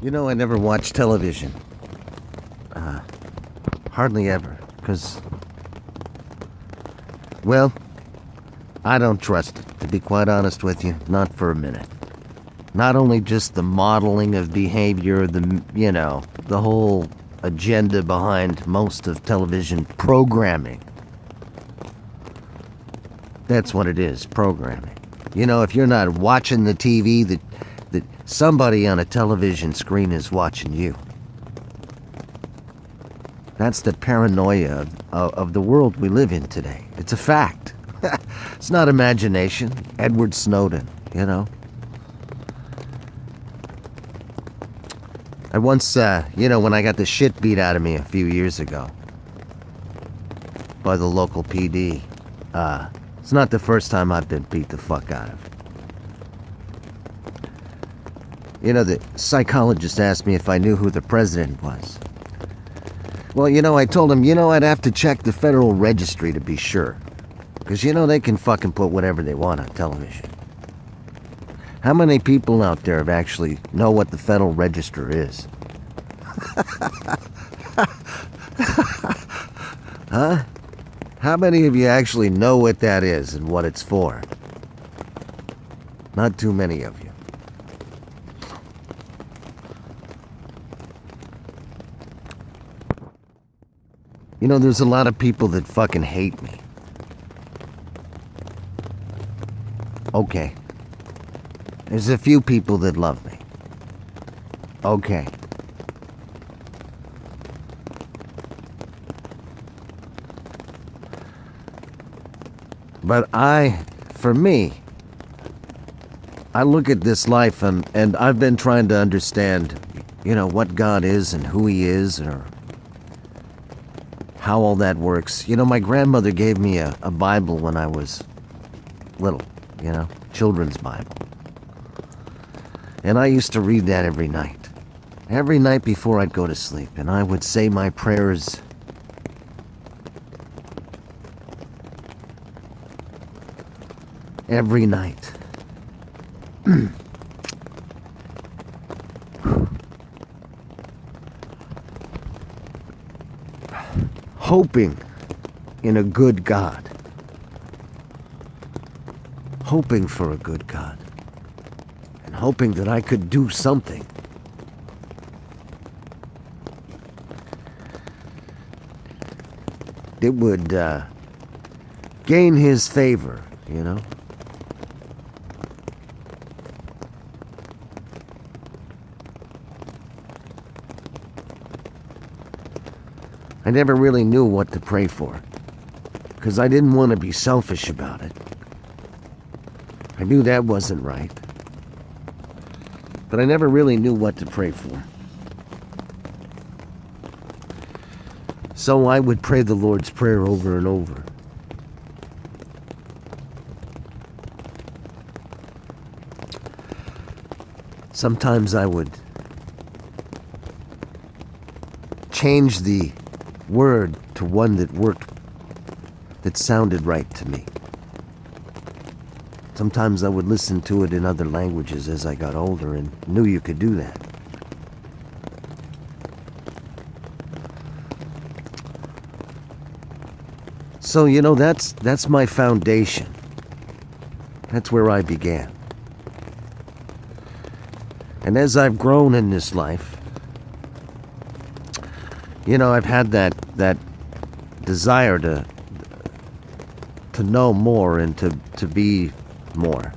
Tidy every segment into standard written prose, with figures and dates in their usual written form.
You know, I never watch television. Hardly ever. Because, well, I don't trust it, to be quite honest with you. Not for a minute. Not only just the modeling of behavior, the whole agenda behind most of television programming. That's what it is, programming. You know, if you're not watching the TV, that somebody on a television screen is watching you. That's the paranoia of the world we live in today. It's a fact. It's not imagination. Edward Snowden, you know. I once, when I got the shit beat out of me a few years ago by the local PD, it's not the first time I've been beat the fuck out of. You know, the psychologist asked me if I knew who the president was. Well, I told him, I'd have to check the Federal Registry to be sure. Because, they can fucking put whatever they want on television. How many people out there actually know what the Federal Register is? Huh? How many of you actually know what that is and what it's for? Not too many of you. There's a lot of people that fucking hate me. Okay. There's a few people that love me. Okay. But for me, I look at this life and I've been trying to understand, what God is and who He is, or how all that works. My grandmother gave me a Bible when I was little, children's Bible. And I used to read that every night. Every night before I'd go to sleep. And I would say my prayers. Every night. Hoping in a good God. Hoping for a good God. And hoping that I could do something. It would gain His favor, I never really knew what to pray for, because I didn't want to be selfish about it. I knew that wasn't right, but I never really knew what to pray for. So I would pray the Lord's Prayer over and over. Sometimes I would change the word to one that sounded right to me. Sometimes I would listen to it in other languages as I got older and knew you could do that. So, that's my foundation. That's where I began. And as I've grown in this life, I've had that desire to know more and to be more.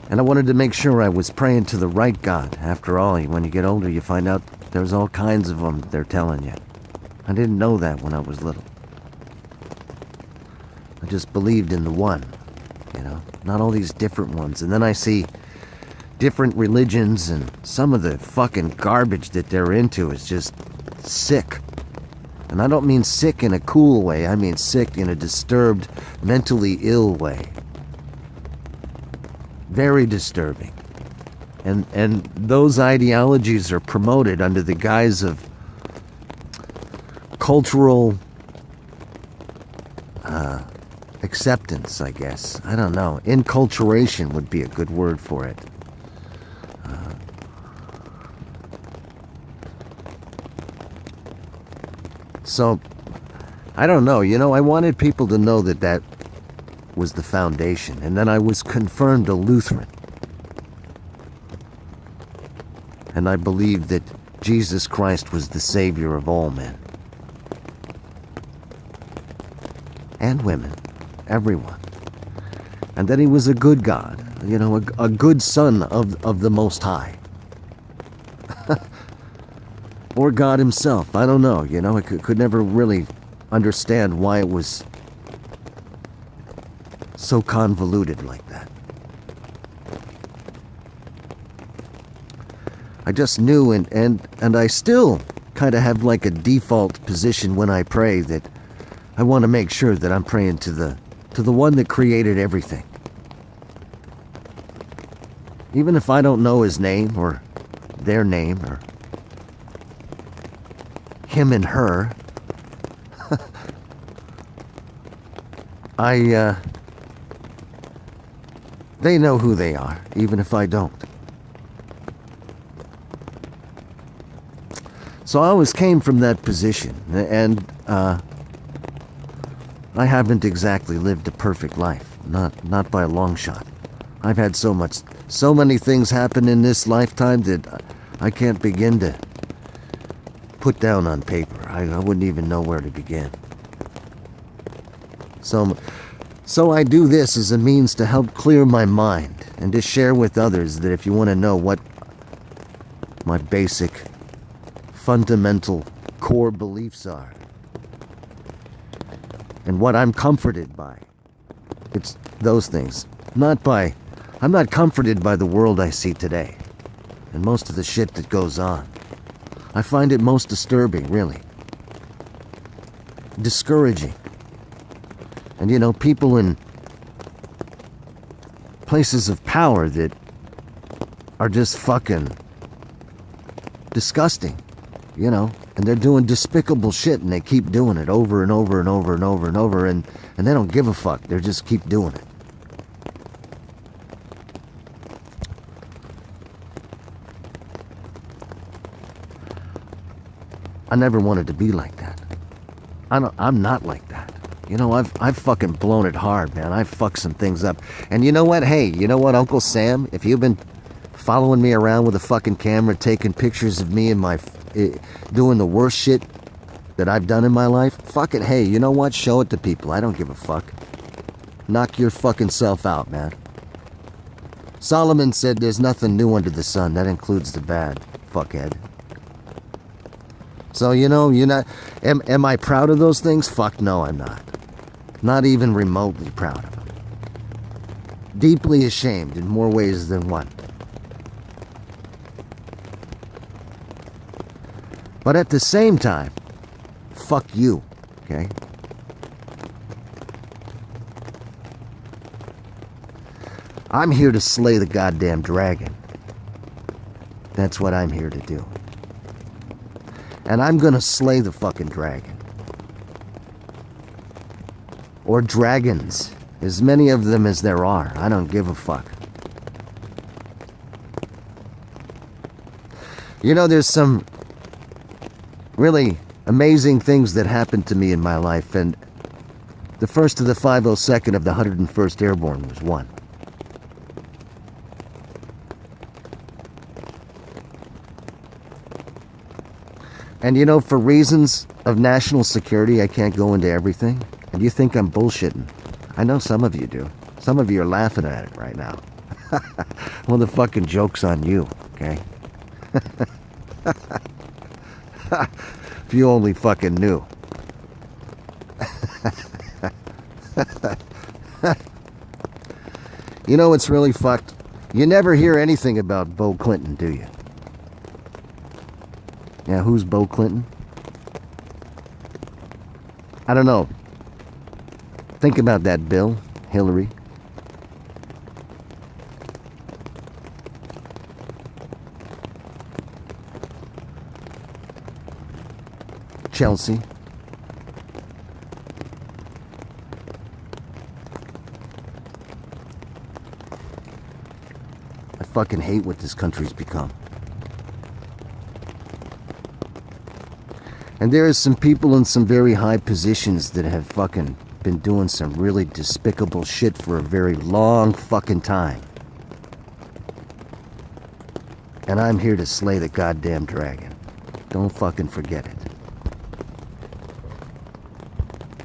And I wanted to make sure I was praying to the right God. After all, when you get older, you find out there's all kinds of them they're telling you. I didn't know that when I was little. I just believed in the one, not all these different ones. And then I see different religions, and some of the fucking garbage that they're into is just sick. And I don't mean sick in a cool way, I mean sick in a disturbed, mentally ill way. Very disturbing. And those ideologies are promoted under the guise of acceptance, I guess. I don't know. Enculturation would be a good word for it. So, I don't know. I wanted people to know that that was the foundation. And then I was confirmed a Lutheran. And I believed that Jesus Christ was the Savior of all men. And women. Everyone. And that he was a good God. A good son of the Most High. Or God himself. I don't know. I could never really understand why it was so convoluted like that. I just knew, and I still kind of have like a default position when I pray that I want to make sure that I'm praying to the one that created everything. Even if I don't know his name or their name or him and her, they know who they are, even if I don't. So I always came from that position, and I haven't exactly lived a perfect life, not by a long shot. I've had so many things happen in this lifetime that I can't begin to put down on paper. I wouldn't even know where to begin. So I do this as a means to help clear my mind and to share with others that if you want to know what my basic, fundamental, core beliefs are and what I'm comforted by, it's those things. I'm not comforted by the world I see today and most of the shit that goes on. I find it most disturbing, really. Discouraging. And people in places of power that are just fucking disgusting, and they're doing despicable shit and they keep doing it over and over and over and over and over and they don't give a fuck. They just keep doing it. I never wanted to be like that. I'm not like that. I've fucking blown it hard, man. I've fucked some things up. And you know what? Hey, you know what, Uncle Sam? If you've been following me around with a fucking camera, taking pictures of me and doing the worst shit that I've done in my life, fucking, hey, you know what? Show it to people. I don't give a fuck. Knock your fucking self out, man. Solomon said there's nothing new under the sun. That includes the bad, fuckhead. So, you're not... Am I proud of those things? Fuck no, I'm not. Not even remotely proud of them. Deeply ashamed in more ways than one. But at the same time, fuck you, okay? I'm here to slay the goddamn dragon. That's what I'm here to do. And I'm gonna slay the fucking dragon. Or dragons. As many of them as there are. I don't give a fuck. There's some really amazing things that happened to me in my life, and the first of the 502nd of the 101st Airborne was one. And for reasons of national security, I can't go into everything. And you think I'm bullshitting. I know some of you do. Some of you are laughing at it right now. Well, the fucking joke's on you, okay? If you only fucking knew. It's really fucked? You never hear anything about Bo Clinton, do you? Yeah, who's Bo Clinton? I don't know. Think about that, Bill, Hillary. Chelsea. fucking hate what this country's become. And there are some people in some very high positions that have fucking been doing some really despicable shit for a very long fucking time. And I'm here to slay the goddamn dragon. Don't fucking forget it.